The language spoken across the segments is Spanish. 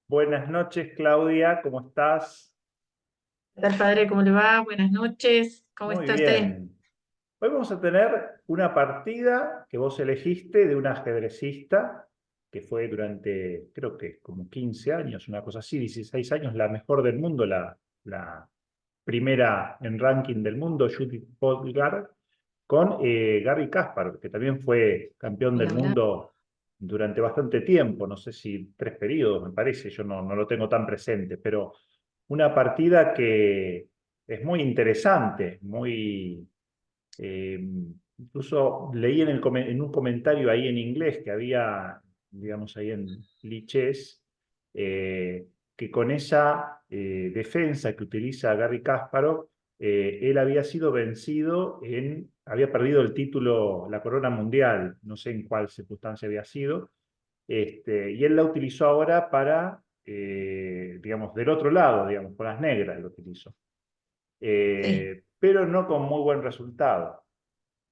Buenas noches, Claudia, ¿cómo estás? ¿Qué tal, padre? ¿Cómo le va? Buenas noches. ¿Cómo Muy está usted? bien. Hoy vamos a tener una partida que vos elegiste de un ajedrecista que fue durante, creo que como 15 años, una cosa así, 16 años, la mejor del mundo, la primera en ranking del mundo, Judith Polgar, con Garry Kasparov, que también fue campeón Ni del hablar. mundo durante bastante tiempo, no sé si 3 periodos, me parece, yo no lo tengo tan presente, pero una partida que es muy interesante, muy... eh, incluso leí en un comentario ahí en inglés que había, digamos, ahí en Lichess, que con esa defensa que utiliza Garry Kasparov, él había sido vencido había perdido el título, la corona mundial, no sé en cuál circunstancia había sido, y él la utilizó ahora para, digamos, del otro lado, digamos, con las negras lo utilizó, Sí, pero no con muy buen resultado.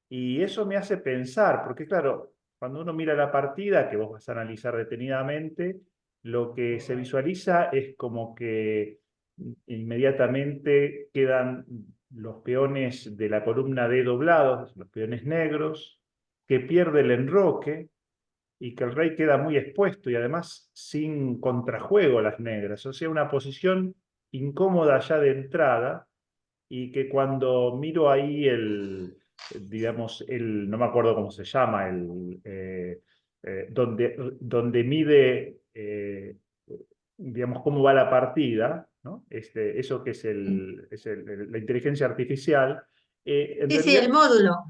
Y eso me hace pensar, porque claro, cuando uno mira la partida, que vos vas a analizar detenidamente, lo que se visualiza es como que inmediatamente quedan los peones de la columna D doblados, los peones negros, que pierde el enroque y que el rey queda muy expuesto y además sin contrajuego a las negras. O sea, una posición incómoda ya de entrada y que cuando miro ahí digamos, no me acuerdo cómo se llama, donde mide, digamos, cómo va la partida, ¿no? Eso que es, sí. la inteligencia artificial, en Sí, sí, realidad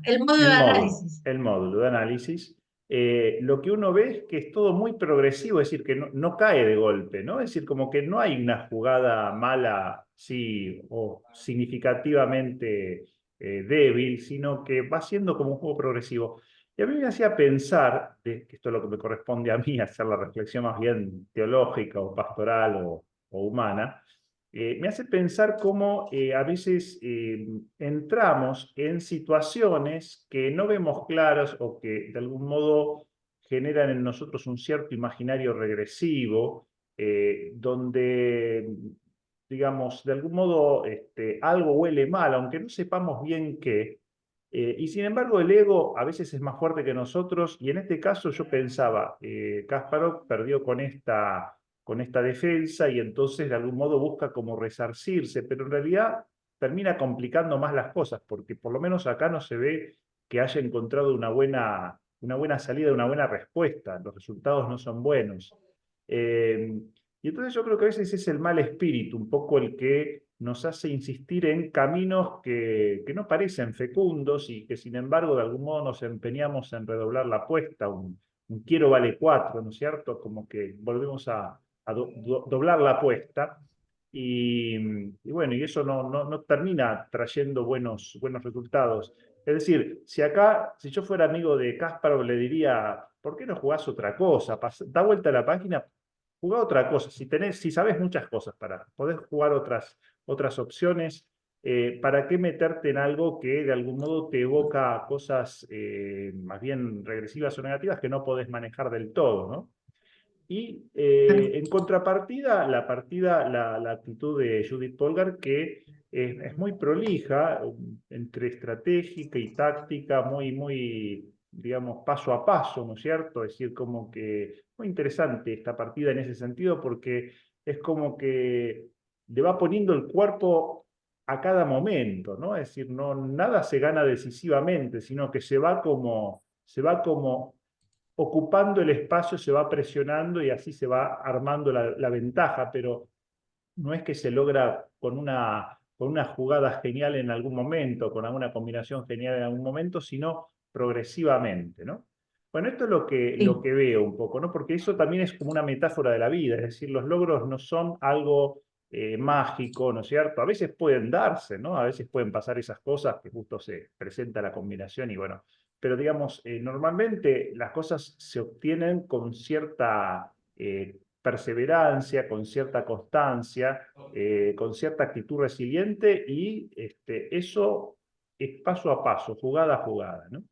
el módulo de análisis. el módulo de análisis, lo que uno ve es que es todo muy progresivo, es decir, que no cae de golpe, ¿no? Es decir, como que no hay una jugada mala, sí, o significativamente débil, sino que va siendo como un juego progresivo. Y a mí me hacía pensar, que esto es lo que me corresponde a mí, hacer la reflexión más bien teológica o pastoral o humana, me hace pensar cómo a veces entramos en situaciones que no vemos claras o que de algún modo generan en nosotros un cierto imaginario regresivo, donde, digamos, de algún modo algo huele mal, aunque no sepamos bien qué. Y sin embargo, el ego a veces es más fuerte que nosotros, y en este caso yo pensaba, Kasparov perdió con esta defensa y entonces de algún modo busca como resarcirse, pero en realidad termina complicando más las cosas, porque por lo menos acá no se ve que haya encontrado una buena salida, una buena respuesta, los resultados no son buenos. Y entonces yo creo que a veces es el mal espíritu, un poco el que nos hace insistir en caminos que no parecen fecundos y que sin embargo de algún modo nos empeñamos en redoblar la apuesta, un quiero vale cuatro, ¿no es cierto? Como que volvemos a doblar la apuesta y bueno, y eso no termina trayendo buenos resultados. Es decir, si yo fuera amigo de Kasparov, le diría, ¿por qué no jugás otra cosa? Da vuelta a la página, jugá otra cosa. Si sabes muchas cosas podés jugar otras opciones, ¿para qué meterte en algo que de algún modo te evoca cosas más bien regresivas o negativas que no podés manejar del todo, ¿no? Y en contrapartida, la actitud de Judith Polgar, que es muy prolija, entre estratégica y táctica, digamos, paso a paso, ¿no es cierto? Es decir, como que muy interesante esta partida en ese sentido, porque es como que le va poniendo el cuerpo a cada momento, ¿no? Es decir, nada se gana decisivamente, sino que se va como ocupando el espacio, se va presionando y así se va armando la ventaja, pero no es que se logra con una jugada genial en algún momento, con alguna combinación genial en algún momento, sino progresivamente, ¿no? Bueno, esto es lo Sí, que veo un poco, ¿no? Porque eso también es como una metáfora de la vida, es decir, los logros no son algo mágico, ¿no es cierto? A veces pueden darse, ¿no? A veces pueden pasar esas cosas que justo se presenta la combinación y bueno, pero digamos, normalmente las cosas se obtienen con cierta perseverancia, con cierta constancia, con cierta actitud resiliente y eso es paso a paso, jugada a jugada, ¿no?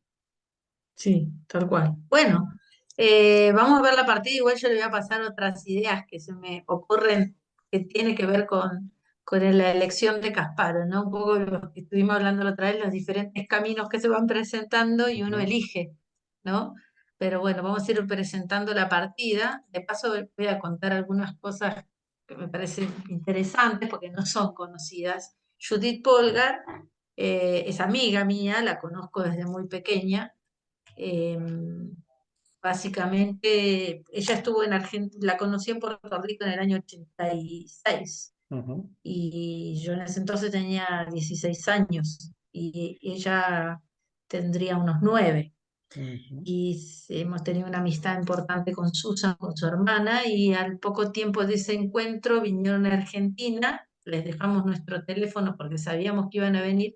sí, tal cual. Bueno, Vamos a ver la partida, igual yo le voy a pasar otras ideas que se me ocurren que tiene que ver con la elección de Kasparov, ¿no? Un poco lo que estuvimos hablando la otra vez, los diferentes caminos que se van presentando y uno Ujú, elige, ¿no? Pero bueno, vamos a ir presentando la partida. De paso voy a contar algunas cosas que me parecen interesantes porque no son conocidas. Judith Polgar es amiga mía, la conozco desde muy pequeña. em, Básicamente, ella estuvo en Argentina, la conocí en Puerto Rico en el año 86 ujú, y yo en ese entonces tenía 16 años y ella tendría unos 9. ujú, Hemos tenido una amistad importante con Susan, con su hermana, y al poco tiempo de ese encuentro vinieron a Argentina, les dejamos nuestro teléfono porque sabíamos que iban a venir,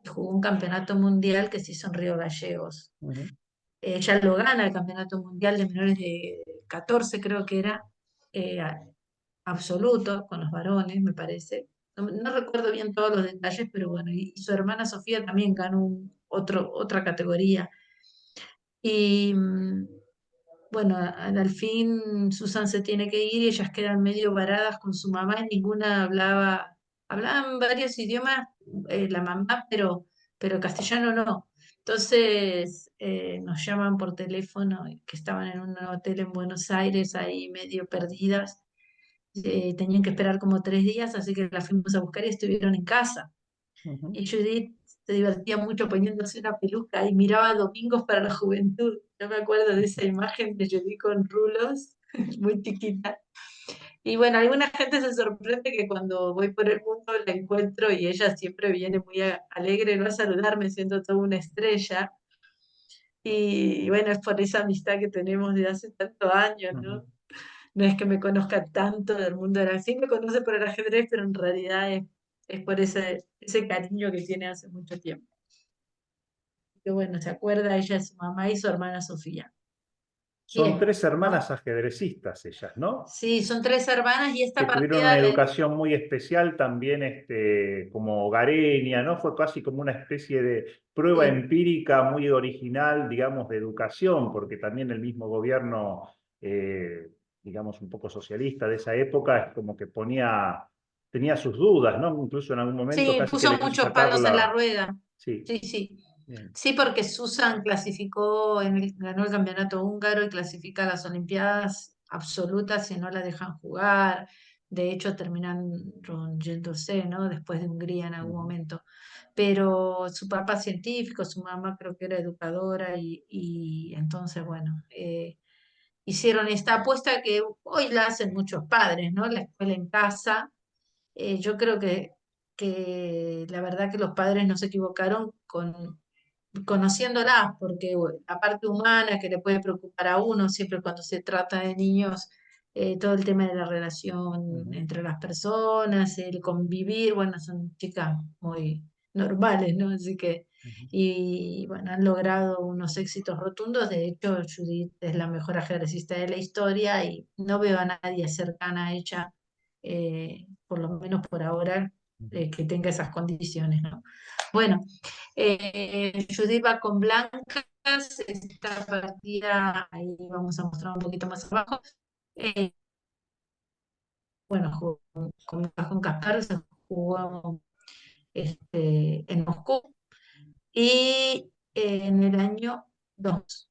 y jugó un campeonato mundial que se hizo en Río Gallegos. ujú, Ella lo gana el Campeonato Mundial de Menores de 14, creo que era, absoluto, con los varones, me parece. No recuerdo bien todos los detalles, pero bueno, y su hermana Sofía también ganó otra categoría. Y bueno, al fin Susan se tiene que ir y ellas quedan medio varadas con su mamá y ninguna hablaban varios idiomas, la mamá, pero castellano no. Entonces nos llaman por teléfono, que estaban en un hotel en Buenos Aires, ahí medio perdidas. Tenían que esperar como 3 días, así que las fuimos a buscar y estuvieron en casa. ujú. Y Judith se divertía mucho poniéndose una peluca y miraba Domingos para la Juventud. Yo me acuerdo de esa imagen de Judith con rulos, muy chiquita. Y bueno, alguna gente se sorprende que cuando voy por el mundo la encuentro y ella siempre viene muy alegre, ¿no? A saludarme, siendo toda una estrella. Y bueno, es por esa amistad que tenemos de hace tantos años, Ujú. ¿no? No es que me conozca tanto del mundo del ajedrez, sí me conoce por el ajedrez, pero en realidad es por ese cariño que tiene hace mucho tiempo. Que bueno, se acuerda ella de su mamá y su hermana Sofía. Son Bien, tres hermanas ¿no? ajedrecistas ellas, ¿no? Sí, son tres hermanas y Que esta tuvieron una partida educación muy especial también, como hogareña, ¿no? Fue casi como una especie de prueba sí, empírica muy original, digamos, de educación, porque también el mismo gobierno, digamos, un poco socialista de esa época, es como que tenía sus dudas, ¿no? Incluso en algún momento sí, casi que puso le quiso muchos sacar palos en la la... rueda. Sí, Sí, sí. bien. Sí, porque Susan clasificó, ganó el campeonato húngaro y clasifica a las Olimpiadas absolutas si no la dejan jugar. De hecho, terminaron yéndose, ¿no? Después de Hungría en algún Ujú, momento. Pero su papá es científico, su mamá creo que era educadora y entonces, bueno, hicieron esta apuesta que hoy la hacen muchos padres, ¿no? La escuela en casa. Yo creo que la verdad que los padres no se equivocaron conociéndolas, porque bueno, la parte humana que le puede preocupar a uno siempre cuando se trata de niños, todo el tema de la relación ujú, entre las personas, el convivir, bueno, son chicas muy normales, ¿no? Así que, ujú. y bueno, han logrado unos éxitos rotundos. De hecho, Judith es la mejor ajedrecista de la historia y no veo a nadie cercana a ella, por lo menos por ahora, Ujú. que tenga esas condiciones, ¿no? Bueno, Judith va con blancas, esta partida, ahí vamos a mostrar un poquito más abajo. Eh, bueno, jugó con Kasparov, se jugó en Moscú y en el año 2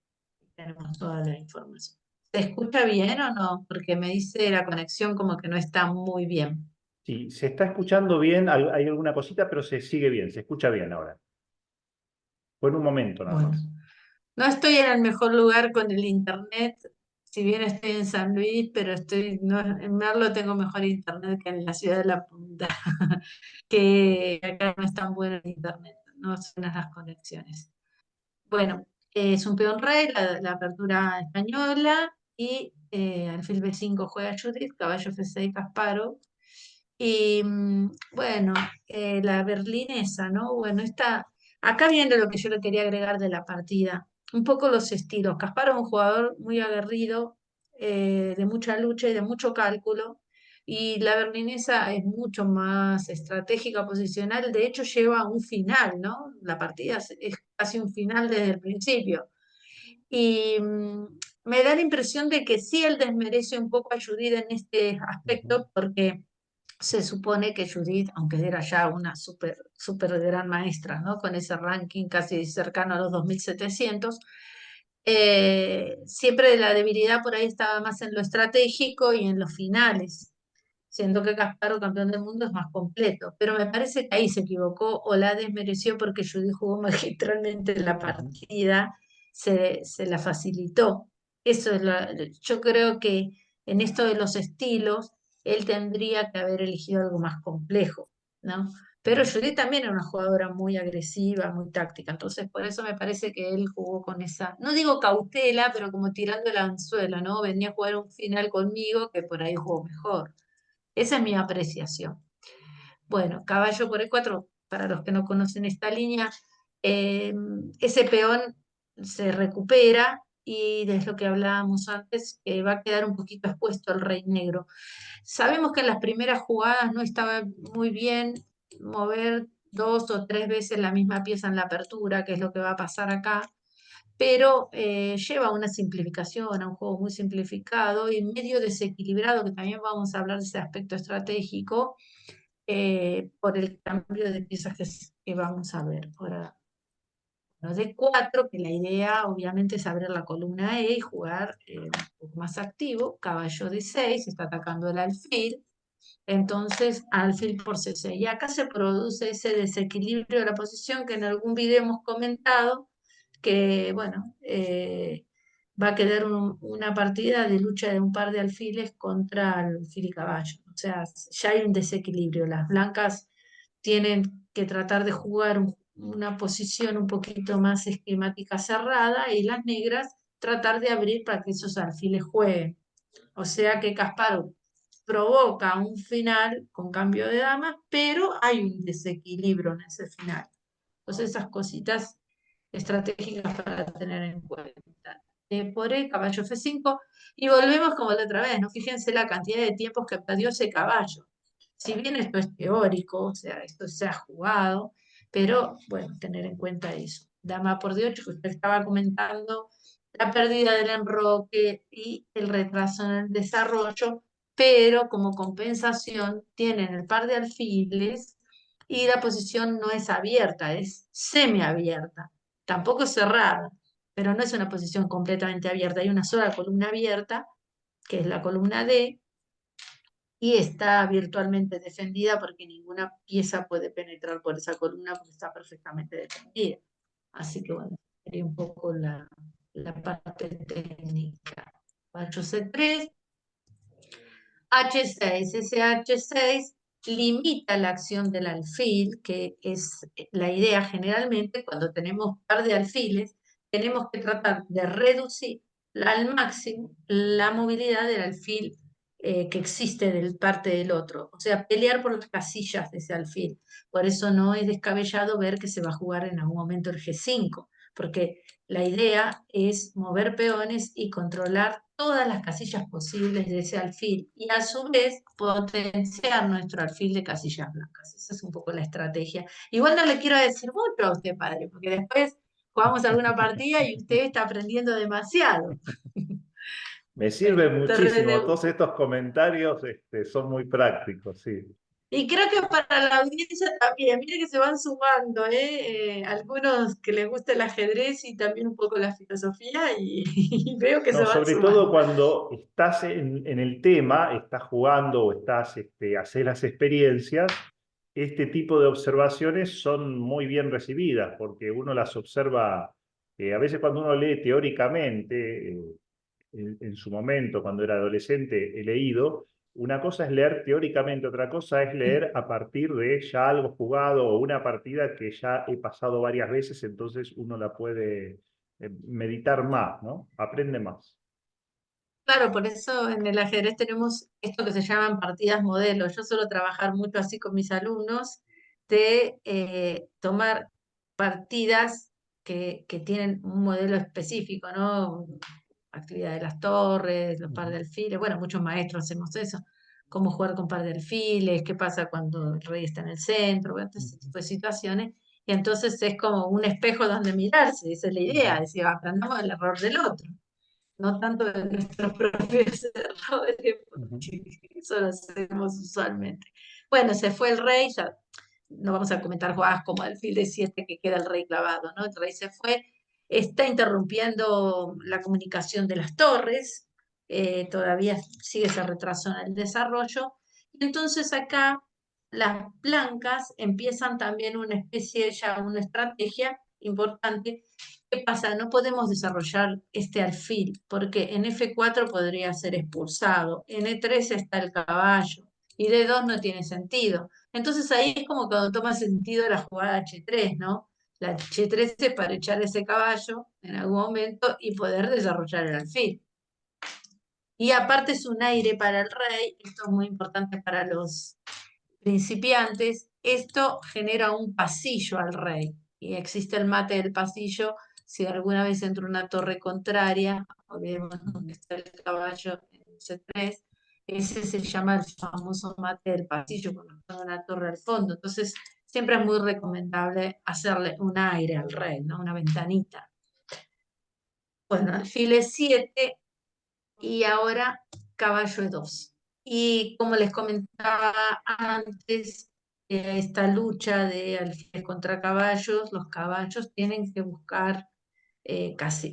tenemos toda la información. ¿Se escucha bien o no? Porque me dice la conexión como que no está muy bien. Sí, se está escuchando bien, hay alguna cosita, pero se sigue bien, se escucha bien ahora. Fue en un momento nada Bueno, más. no estoy en el mejor lugar con el internet, si bien estoy en San Luis, pero no, en Merlo tengo mejor internet que en la ciudad de La Punta, que acá no es tan bueno el internet, no son las conexiones. Bueno, es un peón rey, la apertura española, y alfil B5 juega Judith, caballo F6 Casparo. Y bueno, la berlinesa, ¿no? Bueno, acá viene lo que yo le quería agregar de la partida. Un poco los estilos. Kasparov es un jugador muy aguerrido, de mucha lucha y de mucho cálculo. Y la berlinesa es mucho más estratégica, posicional. De hecho, lleva a un final, ¿no? La partida es casi un final desde el principio. Y me da la impresión de que sí él desmerece un poco a Judith en este Ujú, aspecto, porque se supone que Judith, aunque era ya una súper gran maestra, ¿no? Con ese ranking casi cercano a los 2700, siempre la debilidad por ahí estaba más en lo estratégico y en los finales, siendo que Kasparov, campeón del mundo, es más completo. Pero me parece que ahí se equivocó o la desmereció porque Judith jugó magistralmente la ujú, partida, se la facilitó. Eso es yo creo que en esto de los estilos, él tendría que haber elegido algo más complejo, ¿no? Pero ujú, Judith también era una jugadora muy agresiva, muy táctica, entonces por eso me parece que él jugó con esa, no digo cautela, pero como tirando el anzuelo, ¿no? Venía a jugar un final conmigo que por ahí jugó mejor. Esa es mi apreciación. Bueno, caballo por E4, para los que no conocen esta línea, eh, ese peón se recupera y es lo que hablábamos antes, que va a quedar un poquito expuesto al rey negro. Sabemos que en las primeras jugadas no estaba muy bien mover 2 o 3 veces la misma pieza en la apertura, que es lo que va a pasar acá, pero lleva a una simplificación, a un juego muy simplificado y medio desequilibrado, que también vamos a hablar de ese aspecto estratégico, por el cambio de piezas que vamos a ver. Ahora, bueno, de 4, que la idea obviamente es abrir la columna E y jugar un poco más activo. Caballo de 6 está atacando el alfil. Entonces, alfil por C6. Y acá se produce ese desequilibrio de la posición que en algún video hemos comentado, que, bueno, va a quedar una partida de lucha de un par de alfiles contra alfil y caballo. O sea, ya hay un desequilibrio. Las blancas tienen que tratar de jugar una posición un poquito más esquemática cerrada y las negras tratar de abrir para que esos alfiles jueguen. O sea que Kasparov provoca un final con cambio de damas, pero hay un desequilibrio en ese final. Entonces esas cositas estratégicas para tener en cuenta. Por el caballo F5 y volvemos como la otra vez, ¿no? Fíjense la cantidad de tiempos que perdió ese caballo. Si bien esto es teórico, o sea, esto se ha jugado, pero bueno, tener en cuenta eso. Dama por D8, que usted estaba comentando, la pérdida del enroque y el retraso en el desarrollo, pero como compensación tienen el par de alfiles y la posición no es abierta, es semiabierta. Tampoco es cerrada, pero no es una posición completamente abierta. Hay una sola columna abierta, que es la columna D, y está virtualmente defendida porque ninguna pieza puede penetrar por esa columna porque está perfectamente defendida. Así que bueno, sería un poco la parte técnica. H C3, H6. Ese H6 limita la acción del alfil, que es la idea generalmente cuando tenemos par de alfiles, tenemos que tratar de reducir al máximo la movilidad del alfil que existe del parte del otro, o sea, pelear por las casillas de ese alfil. Por eso no es descabellado ver que se va a jugar en algún momento el G5, porque la idea es mover peones y controlar todas las casillas posibles de ese alfil y a su vez potenciar nuestro alfil de casillas blancas. Esa es un poco la estrategia. Igual no le quiero decir mucho a usted, padre, porque después jugamos alguna partida y usted está aprendiendo demasiado. Me sirve Bueno, muchísimo. Todos estos comentarios, son muy prácticos, sí. y creo que para la audiencia también, mire que se van sumando, ¿eh? Algunos que les gusta el ajedrez y también un poco la filosofía y veo que se No, van sobre todo sumando. cuando estás en el tema, estás jugando o estás, haces las experiencias, este tipo de observaciones son muy bien recibidas, porque uno las observa, a veces cuando uno lee teóricamente, en su momento, cuando era adolescente, he leído, una cosa es leer teóricamente, otra cosa es leer a partir de ya algo jugado o una partida que ya he pasado varias veces, entonces uno la puede meditar más, ¿no? Aprende más. Claro, por eso en el ajedrez tenemos esto que se llaman partidas modelo. Yo suelo trabajar mucho así con mis alumnos de tomar partidas que tienen un modelo específico, ¿no? Actividad de las torres, los par de Ujú, alfiles. Bueno, muchos maestros hacemos eso. Cómo jugar con par de alfiles, qué pasa cuando el rey está en el centro, bueno, ese ujú, tipo de situaciones. Y entonces es como un espejo donde mirarse, esa es la idea, ujú. es decir, aprendamos el error del otro. no tanto de nuestros propios errores, Ujú. porque eso lo hacemos usualmente. Bueno, se fue el rey, ya no vamos a comentar jugadas como alfil de 7 que queda el rey clavado, ¿no? El rey se fue, está interrumpiendo la comunicación de las torres, todavía sigue ese retraso en el desarrollo. Entonces acá las blancas empiezan también una especie, ya una estrategia importante. ¿Qué pasa? No podemos desarrollar este alfil, porque en F4 podría ser expulsado, en E3 está el caballo, y D2 no tiene sentido. Entonces ahí es como cuando toma sentido la jugada H3, ¿no? La H3 es para echar ese caballo en algún momento y poder desarrollar el alfil. Y aparte es un aire para el rey, esto es muy importante para los principiantes, esto genera un pasillo al rey. Y existe el mate del pasillo, si alguna vez entra una torre contraria, olvidémonos que está el caballo en C3, ese se llama el famoso mate del pasillo, cuando está una torre al fondo. Entonces, siempre es muy recomendable hacerle un aire al rey, ¿no? Una ventanita. Bueno, alfil E7 y ahora caballo E2. Y como les comentaba antes, esta lucha de alfiles contra caballos, los caballos tienen que buscar,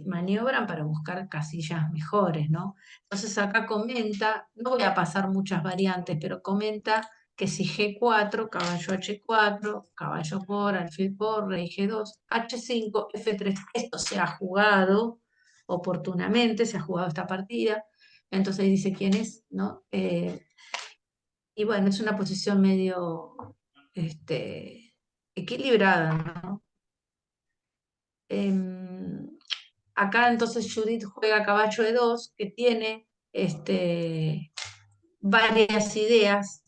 maniobran para buscar casillas mejores, ¿no? Entonces acá comenta, no voy a pasar muchas variantes, pero comenta que si G4, caballo H4, caballo por, alfil por, rey G2, H5, F3, esto se ha jugado oportunamente, se ha jugado esta partida, entonces dice quién es, ¿no? Y bueno, es una posición medio equilibrada, ¿no? Em, Acá entonces Judith juega caballo de 2, que tiene varias ideas.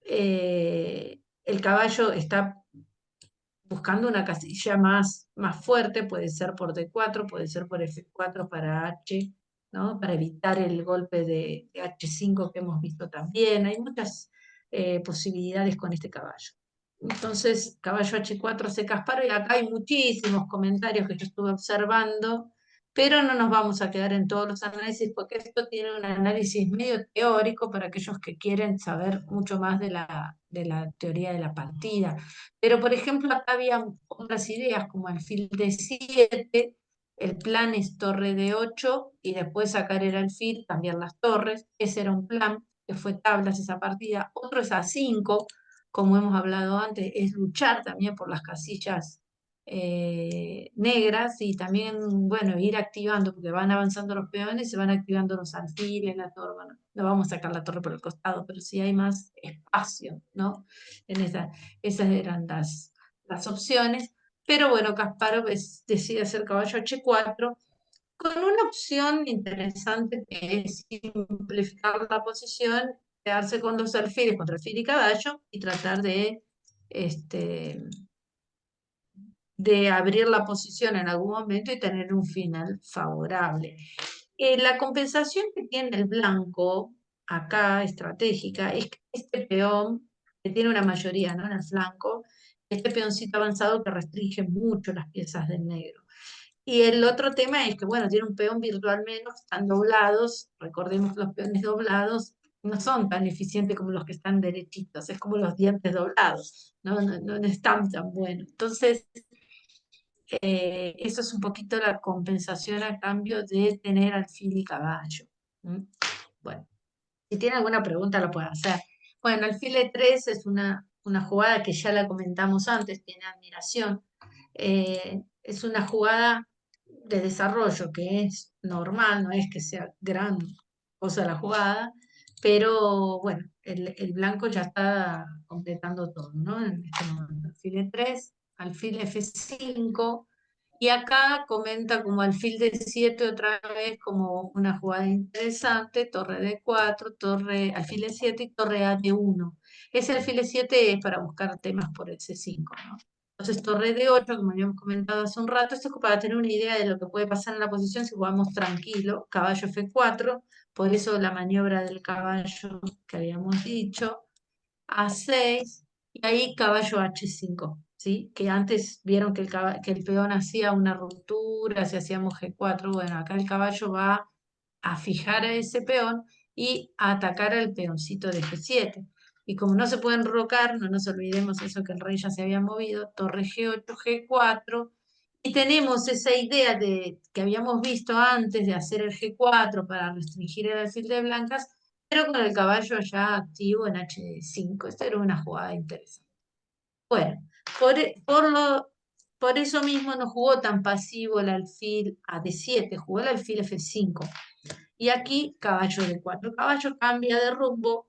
El caballo está buscando una casilla más fuerte, puede ser por D4, puede ser por F4 para H, ¿no? Para evitar el golpe de H5 que hemos visto también. Hay muchas posibilidades con este caballo. Entonces, caballo H4 se Casparo y acá hay muchísimos comentarios que yo estuve observando, pero no nos vamos a quedar en todos los análisis porque esto tiene un análisis medio teórico para aquellos que quieren saber mucho más de la teoría de la partida. Pero, por ejemplo, acá había otras ideas como alfil de 7, el plan es torre de 8 y después sacar el alfil, cambiar las torres. Ese era un plan, que fue tablas esa partida. Otro es A5, como hemos hablado antes, es luchar también por las casillas negras y también, bueno, ir activando, porque van avanzando los peones, se van activando los alfiles, la torre. Bueno, no vamos a sacar la torre por el costado, pero sí hay más espacio, ¿no? En esas eran las opciones. Pero bueno, Kasparov decide hacer caballo H4 con una opción interesante que es simplificar la posición, quedarse con los alfiles contra alfil y caballo y tratar este, de abrir la posición en algún momento y tener un final favorable. La compensación que tiene el blanco acá, estratégica, es que este peón, que tiene una mayoría, ¿no? En el flanco, este peoncito avanzado que restringe mucho las piezas del negro. Y el otro tema es que, bueno, tiene un peón virtual menos, están doblados, recordemos que los peones doblados no son tan eficientes como los que están derechitos, es como los dientes doblados, no están tan buenos. Entonces, eso es un poquito la compensación a cambio de tener alfil y caballo. ¿Mm? Bueno, si tiene alguna pregunta la puede hacer. Bueno, alfil E3 es una jugada que ya la comentamos antes, tiene admiración. Es una jugada de desarrollo que es normal, no es que sea gran cosa la jugada, pero bueno, el blanco ya está completando todo, ¿no? En este momento, alfil E3, alfil F5, y acá comenta como alfil de 7 otra vez como una jugada interesante, torre de 4 alfil de 7 y torre A de 1. Ese alfil de 7 es para buscar temas por el C5, ¿no? Entonces torre de 8, como habíamos comentado hace un rato, esto es para tener una idea de lo que puede pasar en la posición si jugamos tranquilo, caballo F4, por eso la maniobra del caballo que habíamos dicho, A6, y ahí caballo H5. ¿sí? Que antes vieron que que el peón hacía una ruptura, si hacíamos G4, bueno, acá el caballo va a fijar a ese peón y a atacar al peoncito de G7. Y como no se pueden rocar, no nos olvidemos eso que el rey ya se había movido, torre G8, G4, y tenemos esa idea que habíamos visto antes de hacer el G4 para restringir el alfil de blancas, pero con el caballo ya activo en H5. Esta era una jugada interesante. Bueno, por, e- por, lo, por eso mismo no jugó tan pasivo el alfil a D7, jugó el alfil F5. Y aquí caballo D4. Caballo cambia de rumbo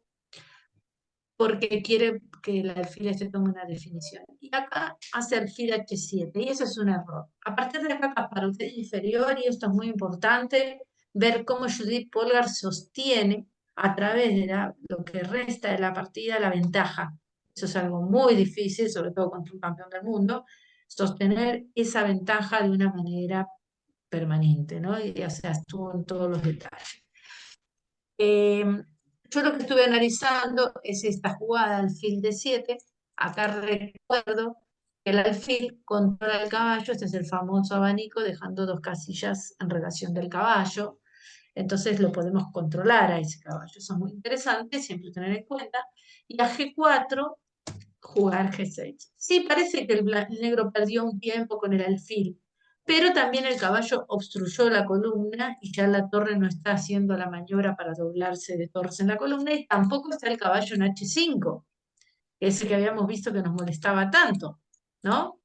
porque quiere que el alfil este tome una definición. Y acá hace alfil H7, y eso es un error. A partir de acá, Kasparov es inferior, y esto es muy importante, ver cómo Judith Polgar sostiene a través de lo que resta de la partida la ventaja. Eso es algo muy difícil, sobre todo contra un campeón del mundo, sostener esa ventaja de una manera permanente, ¿no? Y, o sea, estuvo en todos los detalles. Eh, yo lo que estuve analizando es esta jugada alfil de 7. Acá recuerdo que el alfil controla el caballo, este es el famoso abanico, dejando dos casillas en relación del caballo. Entonces lo podemos controlar a ese caballo. Eso es muy interesante, siempre tener en cuenta. Y a G4, jugar G6. Sí, parece que el negro perdió un tiempo con el alfil, pero también el caballo obstruyó la columna y ya la torre no está haciendo la maniobra para doblarse de torres en la columna, y tampoco está el caballo en H5, ese que habíamos visto que nos molestaba tanto, ¿no?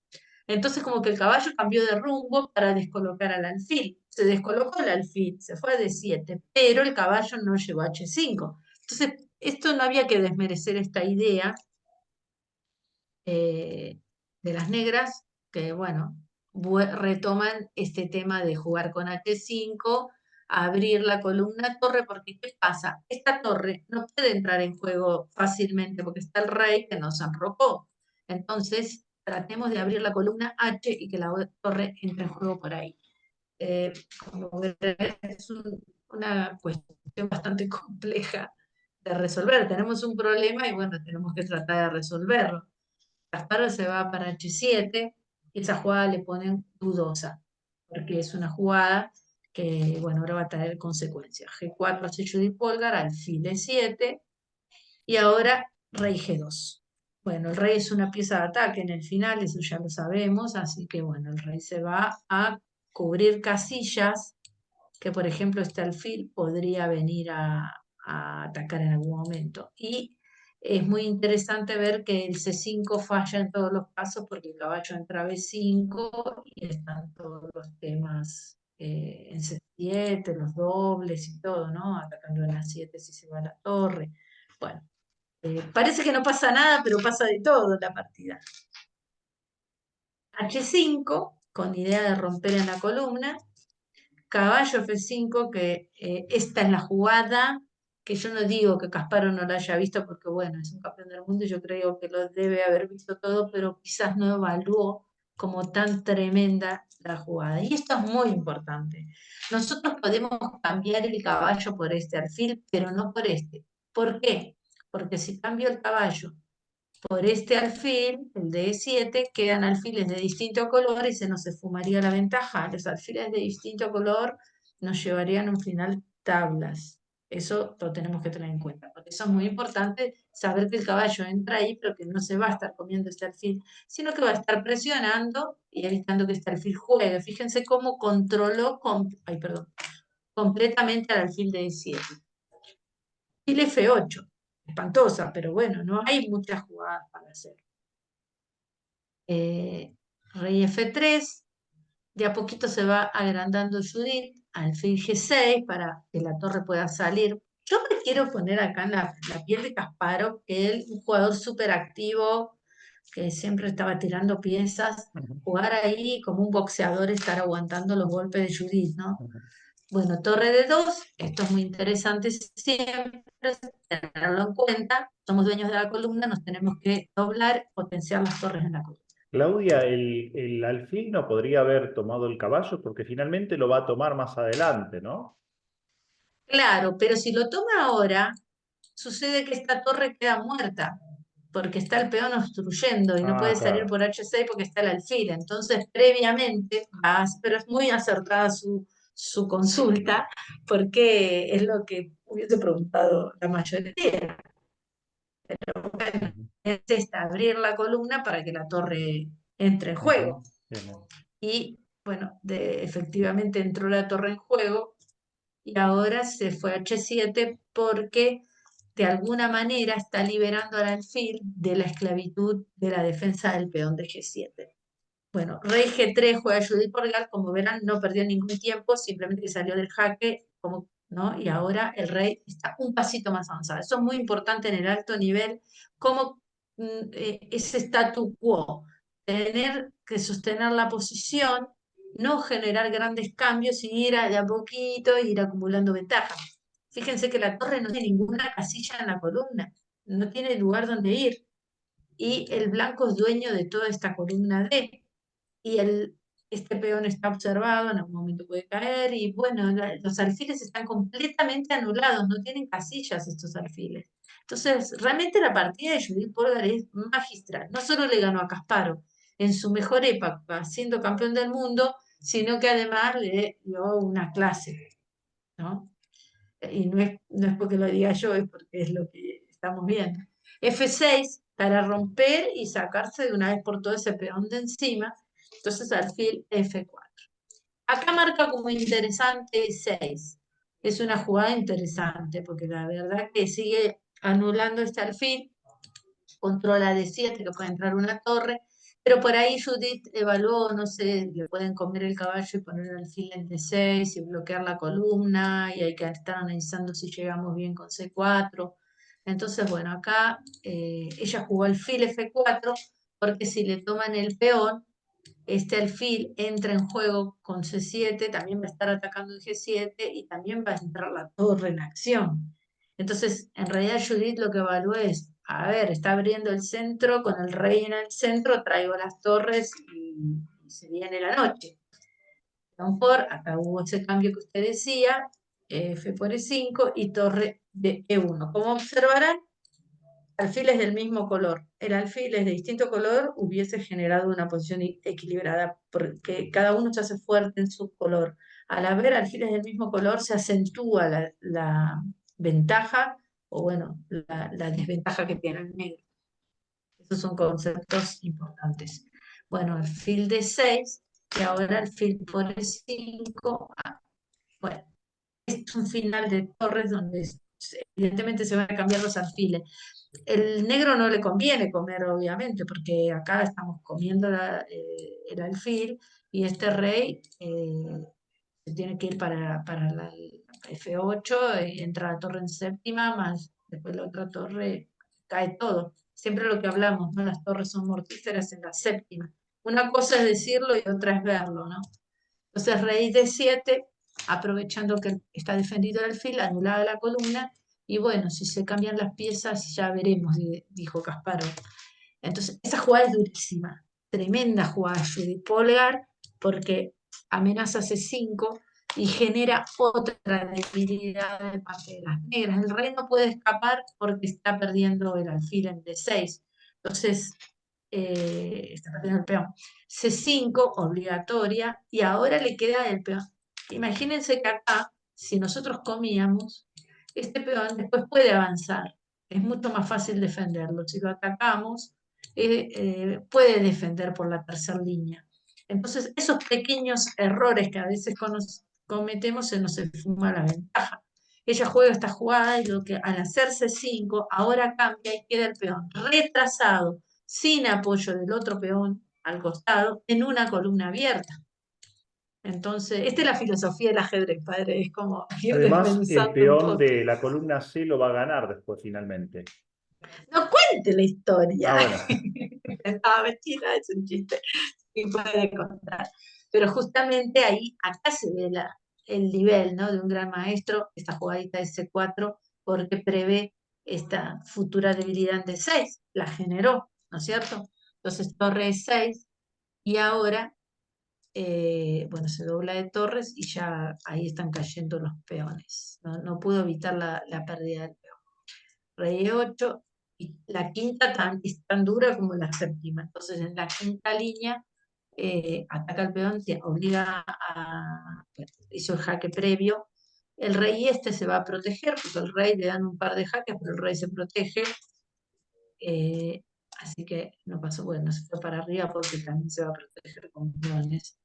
Entonces como que el caballo cambió de rumbo para descolocar al alfil. Se descolocó el alfil, se fue a D7, pero el caballo no llegó a H5. Entonces, esto no había que desmerecer esta idea eh, de las negras, que bueno, retoman este tema de jugar con H5, abrir la columna torre, porque ¿qué pasa? Esta torre no puede entrar en juego fácilmente porque está el rey que nos enrocó. Entonces, tratemos de abrir la columna H y que la torre entre en juego por ahí. Eh, Como ven, es una cuestión bastante compleja de resolver. Tenemos un problema y bueno, tenemos que tratar de resolverlo. Kasparov se va para H7, y esa jugada le ponen dudosa, porque es una jugada que, bueno, ahora va a traer consecuencias. G4 hace Judith Polgar, alfil E7, y ahora rey G2. Bueno, el rey es una pieza de ataque en el final, eso ya lo sabemos, así que bueno, el rey se va a cubrir casillas que, por ejemplo, este alfil podría venir a atacar en algún momento. Y es muy interesante ver que el C5 falla en todos los casos porque el caballo entra a B5 y están todos los temas en C7, los dobles y todo, ¿no? Atacando en A7 si se va a la torre. Bueno, parece que no pasa nada, pero pasa de todo en la partida. H5, con idea de romper en la columna, caballo F5, que esta es la jugada que yo no digo que Kasparov no la haya visto, porque bueno, es un campeón del mundo y yo creo que lo debe haber visto todo, pero quizás no evaluó como tan tremenda la jugada. Y esto es muy importante. Nosotros podemos cambiar el caballo por este alfil, pero no por este. ¿Por qué? Porque si cambio el caballo por este alfil, el de E7, quedan alfiles de distinto color y se nos esfumaría la ventaja. Los alfiles de distinto color nos llevarían a un final tablas. Eso lo tenemos que tener en cuenta. Por eso es muy importante saber que el caballo entra ahí, pero que no se va a estar comiendo este alfil, sino que va a estar presionando y evitando que este alfil juegue. Fíjense cómo controló ay, perdón, completamente al alfil de E7. Alfil F8, espantosa, pero bueno, no hay muchas jugadas para hacer. eh, Rey F3, de a poquito se va agrandando Judith, alfil G6 para que la torre pueda salir. Yo me quiero poner acá en la piel de Kasparov, que él, un jugador súper activo, que siempre estaba tirando piezas, Ujú, jugar ahí como un boxeador, estar aguantando los golpes de Judith, ¿no? ujú. Bueno, torre de 2, esto es muy interesante siempre, tenerlo en cuenta. Somos dueños de la columna, nos tenemos que doblar, potenciar las torres en la columna. Claudia, el alfil no podría haber tomado el caballo porque finalmente lo va a tomar más adelante, ¿no? Claro, pero si lo toma ahora, sucede que esta torre queda muerta. porque está el peón obstruyendo y no Ah, puede salir claro. por H6 porque está el alfil. Entonces, previamente, pero es muy acertada su consulta, porque es lo que hubiese preguntado la mayoría. Bueno, Ujú, es esta, abrir la columna para que la torre entre en ujú. juego. Bien, bien. Y bueno, efectivamente entró la torre en juego y ahora se fue a H7 porque de alguna manera está liberando al alfil de la esclavitud de la defensa del peón de G7. Bueno, rey G3 juega Judith Porgal, como verán, no perdió ningún tiempo, simplemente salió del jaque, como, ¿no? Y ahora el rey está un pasito más avanzado. Eso es muy importante en el alto nivel, como ese statu quo, tener que sostener la posición, no generar grandes cambios y ir de a poquito, ir acumulando ventajas. Fíjense que la torre no tiene ninguna casilla en la columna, no tiene lugar donde ir. Y el blanco es dueño de toda esta columna D y este peón está observado, en algún momento puede caer, y bueno, los alfiles están completamente anulados, no tienen casillas estos alfiles. Entonces, realmente la partida de Judith Polgar es magistral. No solo le ganó a Kasparov en su mejor época, siendo campeón del mundo, sino que además le dio una clase, ¿no? Y no es porque lo diga yo, es porque es lo que estamos viendo. F6 para romper y sacarse de una vez por todo ese peón de encima. Entonces alfil F4. Acá marca como interesante 6. Es una jugada interesante porque la verdad que sigue anulando este alfil, controla de 7 que puede entrar una torre, pero por ahí Judith evaluó, no sé, le pueden comer el caballo y poner el alfil en D6 y bloquear la columna, y hay que estar analizando si llegamos bien con C4. Entonces, bueno, acá ella jugó alfil F4, porque si le toman el peón, este alfil entra en juego con C7, también va a estar atacando en G7 y también va a entrar la torre en acción. Entonces, en realidad Judith lo que evalúa es, a ver, está abriendo el centro, con el rey en el centro, traigo las torres y se viene la noche. Peón por, acá hubo ese cambio que usted decía, F por E5 y torre de E1. Como observarán, alfiles del mismo color. El alfil es de distinto color, hubiese generado una posición equilibrada, porque cada uno se hace fuerte en su color. Al haber alfiles del mismo color, se acentúa la ventaja o, bueno, la desventaja que tiene el negro. Esos son conceptos importantes. Bueno, alfil de 6 y ahora alfil por E5. Bueno, es un final de torres donde evidentemente se van a cambiar los alfiles. El negro no le conviene comer, obviamente, porque acá estamos comiendo el alfil y este rey se tiene que ir para la F8, y entra la torre en séptima, más después la otra torre, cae todo. Siempre lo que hablamos, ¿no? Las torres son mortíferas en la séptima. Una cosa es decirlo y otra es verlo, ¿no? Entonces, rey de 7, aprovechando que está defendido el alfil, anulada la columna, y bueno, si se cambian las piezas, ya veremos, dijo Kasparov. Entonces, esa jugada es durísima, tremenda jugada de Polgar, porque amenaza C5 y genera otra debilidad de parte de las negras. El rey no puede escapar porque está perdiendo el alfil en D6. Entonces, está perdiendo el peón. C5, obligatoria, y ahora le queda el peón. Imagínense que acá, si nosotros comíamos, este peón después puede avanzar. Es mucho más fácil defenderlo. Si lo atacamos, puede defender por la tercera línea. Entonces, esos pequeños errores que a veces cometemos se nos esfuma la ventaja. Ella juega esta jugada y lo que al hacerse 5, ahora cambia y queda el peón retrasado, sin apoyo del otro peón al costado, en una columna abierta. Entonces, esta es la filosofía del ajedrez, padre, es como ir Además, el desmensando un peón poco. de la columna C lo va a ganar después finalmente. No cuente la historia. Ah, bueno. Estaba mentira, es un chiste que puede contar. Pero justamente ahí, acá se ve el nivel, ¿no? De un gran maestro, esta jugadita de C4, porque prevé esta futura debilidad en D6, la generó, ¿no es cierto? Entonces, torre E6, y ahora, bueno, se dobla de torres y ya ahí están cayendo los peones. No pudo evitar la pérdida del peón. Rey E8, y la quinta es tan dura como la séptima. Entonces, en la quinta línea, ataca al peón, te obliga hizo el jaque previo. El rey este se va a proteger, porque el rey le dan un par de jaques, pero el rey se protege. eh, Así que no pasó, bueno, se fue para arriba porque también se va a proteger con peones.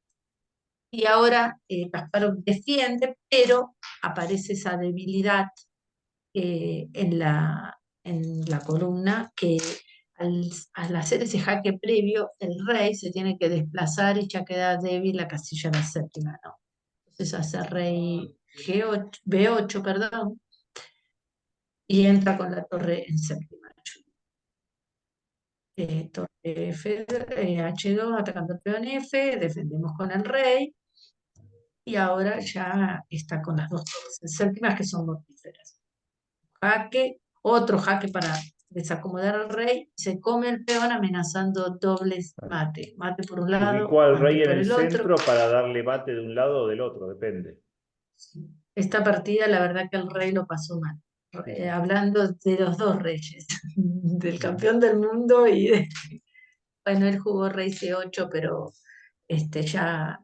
Y ahora Kasparov defiende, pero aparece esa debilidad en la columna que al hacer ese jaque previo, el rey se tiene que desplazar y ya queda débil la casilla de la séptima, ¿no? Entonces hace rey B8, perdón, y entra con la torre en séptima. Torre F, H2 atacando el peón F, defendemos con el rey, y ahora ya está con las dos torres en séptimas que son mortíferas. Jaque, otro jaque para desacomodar al rey, se come el peón amenazando dobles mate. Mate por un lado, Ubicó al mate rey en por el el otro. centro para darle bate de un lado o del otro, depende. Esta partida, la verdad que el rey lo pasó mal. Sí, sí. Hablando de los dos reyes, del Ujú, campeón del mundo bueno, él jugó rey C8, pero ya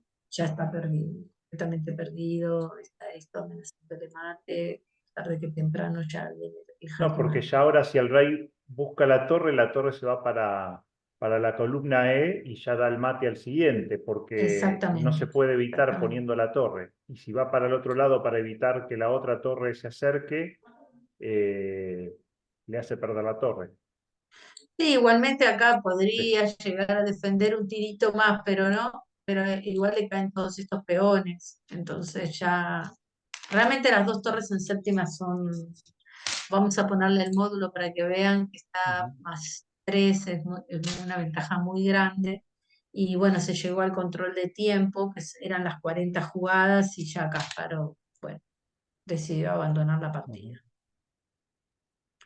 está perdido, completamente perdido, está esto amenazando de mate, tarde que temprano ya viene el no, jaque porque mate. ya ahora si el rey busca la torre se va para la columna E y ya da el mate al siguiente, porque no se Exactamente, puede evitar exactamente. poniendo la torre. Y si va para el otro lado para evitar que la otra torre se acerque, eh, le hace perder la torre. Sí, igualmente acá Sí. podría llegar a defender un tirito más, pero no, pero igual le caen todos estos peones. Entonces ya, realmente las dos torres en séptima vamos a ponerle el módulo para que vean que está Ujú, más 3, es una ventaja muy grande. Y bueno, se llegó al control de tiempo, que eran las 40 jugadas y ya Kasparov, bueno, decidió abandonar la ujú. partida.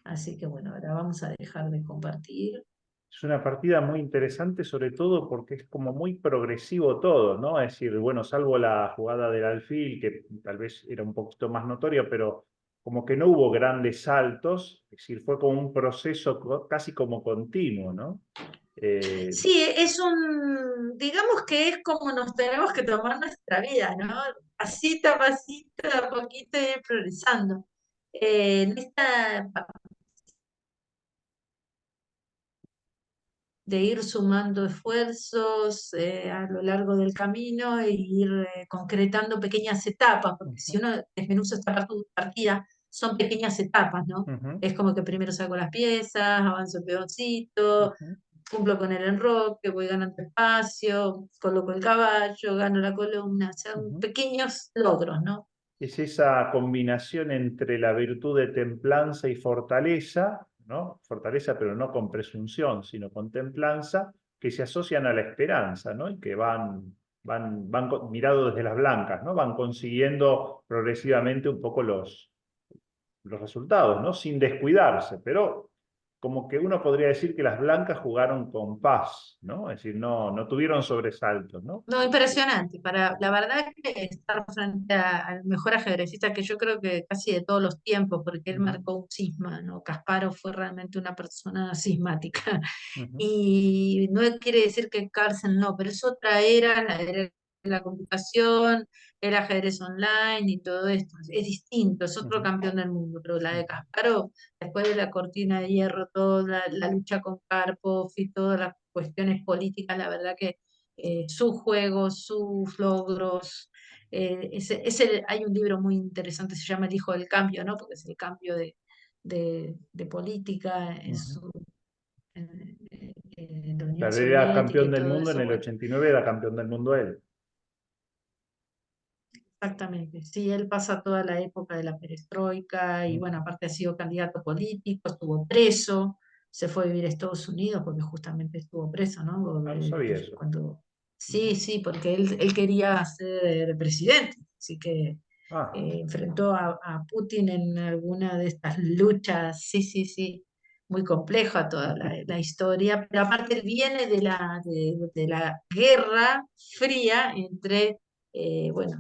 Así que bueno, ahora vamos a dejar de compartir. Es una partida muy interesante, sobre todo porque es como muy progresivo todo, ¿no? Es decir, bueno, salvo la jugada del alfil, que tal vez era un poquito más notoria, pero como que no hubo grandes saltos, es decir, fue como un proceso casi como continuo, ¿no? Eh, Sí, digamos que es como nos tenemos que tomar nuestra vida, ¿no? Pasito a pasito, a poquito ir progresando. En esta de ir sumando esfuerzos a lo largo del camino e ir concretando pequeñas etapas, porque si Ujú, uno desmenuza esta partida, son pequeñas etapas, ¿no? ujú, Es como que primero saco las piezas, avanzo el peoncito, ujú, cumplo con el enroque, voy ganando espacio, coloco el caballo, gano la columna, o sea, ujú. pequeños logros, ¿no? Es esa combinación entre la virtud de templanza y fortaleza, ¿no? Fortaleza, pero no con presunción, sino con templanza, que se asocian a la esperanza, ¿no? Y que van mirados desde las blancas, ¿no? Van consiguiendo progresivamente un poco los resultados, ¿no? Sin descuidarse, pero como que uno podría decir que las blancas jugaron con paz, ¿no? Es decir, no tuvieron sobresaltos, ¿no? No, impresionante. La verdad que estar frente al mejor ajedrecista que yo creo que casi de todos los tiempos, porque él Ujú, marcó un cisma, ¿no? Kasparov fue realmente una persona cismática. ujú, Y no quiere decir que Carlsen no, pero es otra era, la era de la computación, el ajedrez online y todo esto. Es distinto, es otro ujú, campeón del mundo, pero la de ujú, Kasparov, después de la cortina de hierro, toda la lucha con Karpov y todas las cuestiones políticas, la verdad que sus juegos, sus logros. Hay un libro muy interesante, se llama El Hijo del Cambio, ¿no? Porque es el cambio de política ujú. en la Unión Claro, él era Soviética campeón y del todo mundo en eso. el Bueno, 89, era campeón del mundo él. exactamente. Sí, él pasa toda la época de la perestroika y bueno, Ujú. aparte ha sido candidato político, estuvo preso, se fue a vivir a Estados Unidos porque justamente estuvo preso, ¿no? Ah, no sabía eso. Cuando... Sí, Ujú. sí, porque él quería ser presidente, así que Ah, enfrentó a Putin en alguna de estas luchas, sí, sí, sí, muy compleja toda la historia, pero aparte él viene de la Guerra Fría entre, bueno,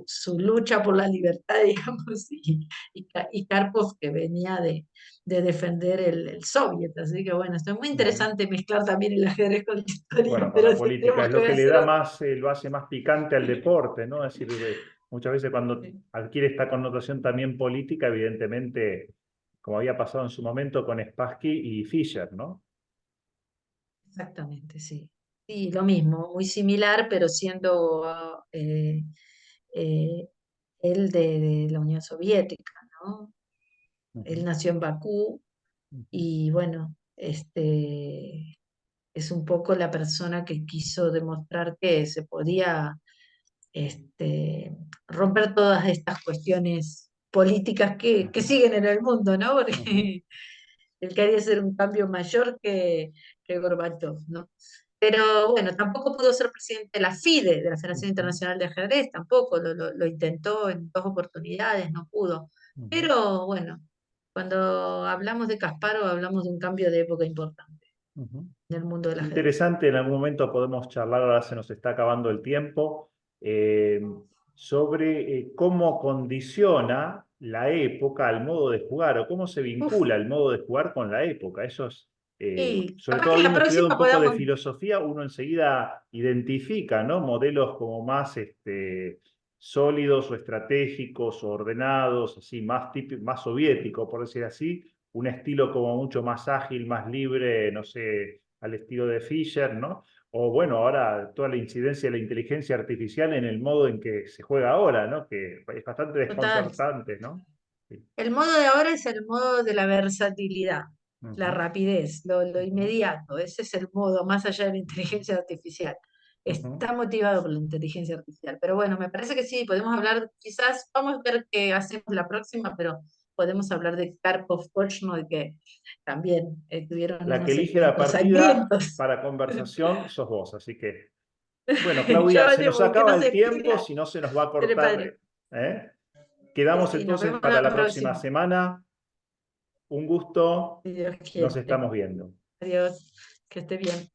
su lucha por la libertad, digamos, y Karpov que venía de defender el soviet. Así que bueno, es muy Ujú. interesante mezclar también el ajedrez con la historia, Bueno, con pero la ese política tenemos es que lo que le hacer da otro. más, lo hace más picante al deporte, ¿no? Es decir, muchas veces cuando Sí, adquiere esta connotación también política, evidentemente, como había pasado en su momento con Spassky y Fischer, ¿no? exactamente, sí. Sí, lo mismo, muy similar, pero siendo eh, él de la Unión Soviética, ¿no? Él Ujú, nació en Bakú ujú, y bueno, es un poco la persona que quiso demostrar que se podía este, romper todas estas cuestiones políticas que ujú, siguen en el mundo, ¿no? ujú, Porque él quería hacer un cambio mayor que Gorbachev, ¿no? Pero bueno, tampoco pudo ser presidente de la FIDE, de la Federación ujú, Internacional de Ajedrez, tampoco, lo intentó en 2 oportunidades, no pudo. ujú, Pero bueno, cuando hablamos de Kasparov, hablamos de un cambio de época importante ujú. en el mundo del ajedrez. Interesante, en algún momento podemos charlar, ahora se nos está acabando el tiempo, eh, sobre cómo condiciona la época al modo de jugar o cómo se Uf, vincula el modo de jugar con la época. Eso es, y sobre capaz todo que la habiendo estudiado un próxima poco de podamos, filosofía, uno enseguida identifica, ¿no? Modelos como más sólidos o estratégicos o ordenados, así, más típico, más soviético, por decir así, un estilo como mucho más ágil, más libre, no sé, al estilo de Fischer, ¿no? O bueno, ahora toda la incidencia de la inteligencia artificial en el modo en que se juega ahora, ¿no? Que es bastante total. desconcertante, ¿no? Sí. El modo de ahora es el modo de la versatilidad, la Ujú, rapidez, lo ujú, inmediato. Ese es el modo más allá de la inteligencia artificial. ujú. Está motivado por la inteligencia artificial. Pero bueno, me parece que sí, podemos hablar, quizás, vamos a ver qué hacemos la próxima, pero podemos hablar de Karpov, Korchnoi, que también tuvieron La que unos elige la encuentros partida sangrientos. para conversación sos vos, así que, bueno, Claudia, Yo se nos digo que no acaba se el tiempo, explica, si no se nos va a pero cortar, padre. ¿eh? Sí, Quedamos sí, nos entonces vemos para la la próxima próxima, semana. Un gusto, si Dios nos quiere. estamos viendo. Adiós, que esté bien.